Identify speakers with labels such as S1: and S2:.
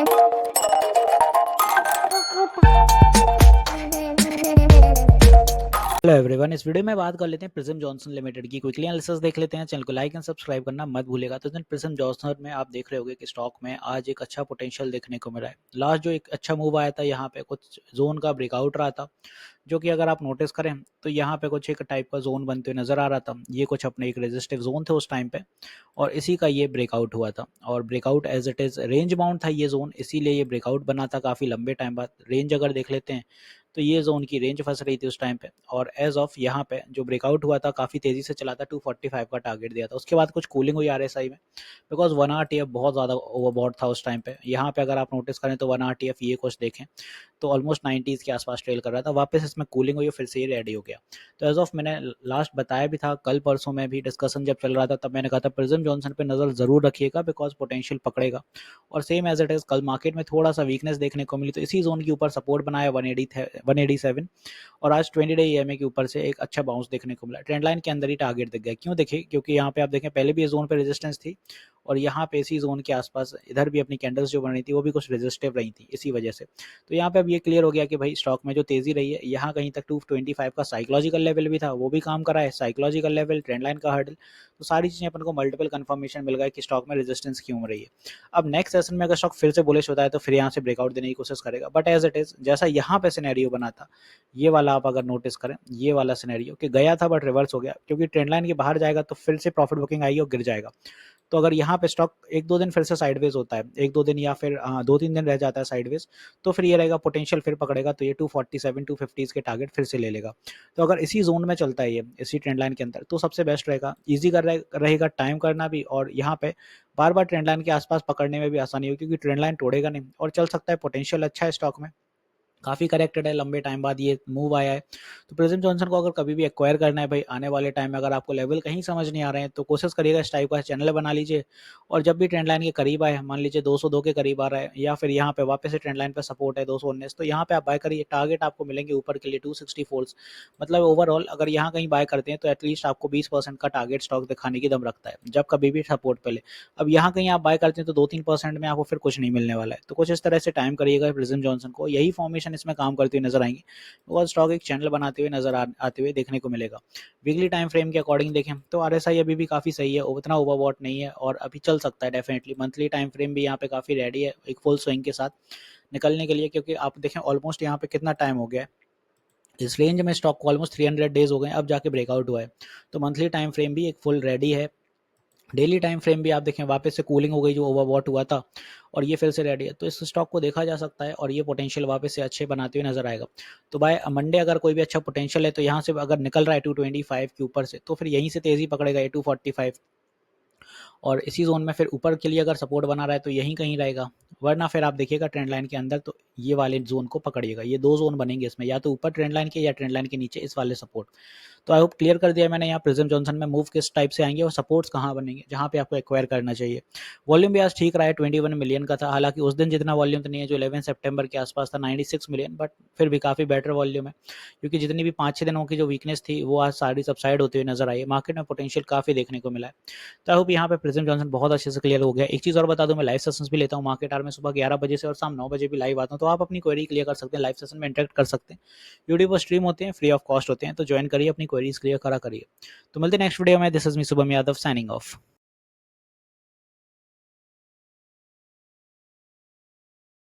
S1: Hello everyone, इस video में बात कर लेते हैं प्रिज्म जॉनसन लिमिटेड की। क्विकली एनालिसिस देख लेते हैं। चैनल को लाइक एंड सब्सक्राइब करना मत भूलेगा। तो प्रिज्म जॉनसन में आप देख रहे होंगे कि स्टॉक में आज एक अच्छा पोटेंशियल देखने को मिला है। लास्ट जो एक अच्छा मूव आया था, यहाँ पे कुछ जोन का ब्रेकआउट रहा था, जो कि अगर आप नोटिस करें तो यहाँ पे कुछ एक टाइप का जोन बनते हुए नजर आ रहा था। ये कुछ अपने एक रेजिस्टिव जोन थे उस टाइम पे, और इसी का ये ब्रेकआउट हुआ था। और breakout as it is range bound था ये जोन, इसीलिए ये ब्रेकआउट बना था काफी लंबे टाइम बाद। रेंज अगर देख लेते हैं तो ये जोन की रेंज फंस रही थी उस टाइम पे, और एज ऑफ यहाँ पे जो ब्रेकआउट हुआ था काफी तेजी से चला था। 245 का टारगेट दिया था, उसके बाद कुछ कूलिंग हुई आरएसआई में, बिकॉज 1 RTF बहुत ज्यादा ओवरबॉट था उस टाइम पे। यहाँ पे अगर आप नोटिस करें तो 1 RTF ये कुछ देखें तो ऑलमोस्ट 90s के आसपास ट्रेल कर रहा था। वापस इसमें कूलिंग हुई, फिर से ये रेडी हो गया। तो एज ऑफ मैंने लास्ट बताया भी था, कल परसों में भी डिस्कशन जब चल रहा था तब मैंने कहा था प्रिज्म जॉनसन पे नजर जरूर रखिएगा, बिकॉज पोटेंशियल पकड़ेगा। और सेम एज इट इज कल मार्केट में थोड़ा सा वीकनेस देखने को मिली, तो इसी जोन के ऊपर सपोर्ट बनाया 187, और आज 20 डे ईएमए के ऊपर से एक अच्छा बाउंस देखने को मिला। ट्रेंड लाइन के अंदर ही टारगेट दिख गया। क्यों दिखे? क्योंकि यहाँ पे आप देखें पहले भी इस जोन पे रेजिस्टेंस थी, और यहाँ पे इसी जोन के आसपास इधर भी अपनी कैंडल्स जो बन रही थी वो भी कुछ रेजिस्टिव रही थी इसी वजह से। तो यहाँ पे अब ये क्लियर हो गया कि भाई स्टॉक में जो तेजी रही है, यहाँ कहीं तक 225 का साइकोलॉजिकल लेवल भी था, वो भी काम करा है। साइकोलॉजिकल लेवल, ट्रेंड लाइन का हर्डल, तो सारी चीजें अपन को मल्टीपल कंफर्मेशन मिल गए कि स्टॉक में रेजिस्टेंस क्यों रही है। अब नेक्स्ट सेशन में अगर स्टॉक फिर से बुलिश होता है तो फिर यहाँ से ब्रेकआउट देने की कोशिश करेगा, बट एज इट इज जैसा यहाँ पे सिनेरियो बना था, ये वाला आप अगर नोटिस करें, ये वाला सिनेरियो कि गया था बट रिवर्स हो गया, क्योंकि ट्रेंड लाइन के बाहर जाएगा तो फिर से प्रॉफिट बुकिंग आएगी और गिर जाएगा। तो अगर यहाँ पे स्टॉक एक दो दिन फिर से साइडवेज होता है, एक दो दिन या फिर 2-3 दिन रह जाता है साइडवेज, तो फिर ये रहेगा पोटेंशियल फिर पकड़ेगा, तो ये 247 250 के टारगेट फिर से ले लेगा। तो अगर इसी जोन में चलता है ये, इसी ट्रेंड लाइन के अंदर, तो सबसे बेस्ट रहेगा। ईजी कर रहेगा टाइम करना भी, और यहाँ पे बार बार ट्रेंड लाइन के आसपास पकड़ने में भी आसानी होगी, क्योंकि ट्रेंड लाइन तोड़ेगा नहीं और चल सकता है। पोटेंशियल अच्छा है स्टॉक में, काफ़ी करेक्टेड है, लंबे टाइम बाद ये मूव आया है। तो प्रिज्म जॉनसन को अगर कभी भी एक्वायर करना है भाई, आने वाले टाइम में अगर आपको लेवल कहीं समझ नहीं आ रहे हैं, तो कोशिश करिएगा इस टाइप का चैनल बना लीजिए, और जब भी ट्रेंड लाइन के करीब आए, मान लीजिए 202 के करीब आ रहा है, या फिर यहाँ पे वापस से ट्रेंड लाइन पे सपोर्ट है 219, तो यहाँ पे आप बाय करिए। टारगेट आपको मिलेंगे ऊपर के लिए 264, मतलब ओवरऑल अगर यहाँ कहीं बाय करते हैं तो एटलीस्ट आपको 20% का टारगेट स्टॉक दिखाने की दम रखता है, जब कभी भी सपोर्ट पे ले। अब यहाँ कहीं आप बाय करते हैं तो 2-3% में आपको फिर कुछ नहीं मिलने वाला है। तो कुछ इस तरह से टाइम करिएगा प्रिज्म जॉनसन को, यही फॉर्मेशन इसमें काम करती हुई नजर आएंगी, और स्टॉक एक चैनल बनाते हुए नजर आते हुए देखने को मिलेगा। वीकली टाइम फ्रेम के अकॉर्डिंग देखें तो आरएसआई अभी भी काफी सही है, उतना ओवरबॉट नहीं है, और अभी चल सकता है डेफिनेटली। मंथली टाइम फ्रेम भी यहाँ पे काफी रेडी है एक फुल स्विंग के साथ निकलने के लिए, क्योंकि आप देखें ऑलमोस्ट यहाँ पे कितना टाइम हो गया है, इस रेंज में स्टॉक को ऑलमोस्ट 300 डेज हो गए, अब जाके ब्रेकआउट हुआ है। तो मंथली टाइम फ्रेम भी एक फुल रेडी है। डेली टाइम फ्रेम भी आप देखें वापस से कूलिंग हो गई जो ओवरबॉट हुआ था, और ये फिर से रेडी है। तो इस स्टॉक को देखा जा सकता है, और ये पोटेंशियल वापस से अच्छे बनाते हुए नजर आएगा। तो बाय मंडे अगर कोई भी अच्छा पोटेंशियल है, तो यहाँ से अगर निकल रहा है 225 के ऊपर से, तो फिर यहीं से तेजी पकड़ेगा ये 245, और इसी जोन में फिर ऊपर के लिए अगर सपोर्ट बना रहा है तो यहीं कहीं रहेगा। वरना फिर आप देखिएगा ट्रेंड लाइन के अंदर, तो ये वाले जोन को पकड़िएगा। ये दो जोन बनेंगे इसमें, या तो ऊपर ट्रेंड लाइन के या ट्रेंड लाइन के नीचे इस वाले सपोर्ट। तो आई होप क्लियर कर दिया मैंने यहाँ प्रिज्म जॉनसन में मूव किस टाइप से आएंगे और सपोर्ट्स कहाँ बनेंगे जहाँ पे आपको एक्वायर करना चाहिए। वॉल्यूम भी आज ठीक रहा है, 21 मिलियन का था। हालांकि उस दिन जितना वॉल्यूम तो नहीं है जो 11 सितंबर के आसपास था, 96 मिलियन, बट फिर भी काफी बेटर वॉल्यूम है, क्योंकि जितनी भी 5-6 दिनों की जो वीकनेस थी वो आज सारी सबसाइड होते हुए नजर आई है। मार्केट में पोटेंशियल काफी देखने को मिला है। तो आई होप यहाँ पे प्रिज्म जॉनसन बहुत अच्छे से क्लियर हो गया। एक चीज और बता दूं, मैं लाइव सेशंस भी लेता हूँ मार्केट आवर में, सुबह 11 बजे से और शाम 9 बजे भी लाइव आता हूँ, तो आप अपनी क्वेरी क्लियर कर सकते हैं, लाइव सेशन में इंटरेक्ट कर सकते हैं। यूट्यूब पर स्ट्रीम होते हैं, फ्री ऑफ कॉस्ट होते हैं, तो ज्वाइन करिए, अपनी क्वेरीज क्लियर करा करिए। तो मिलते हैं नेक्स्ट वीडियो में। This is me Shubham Yadav signing off.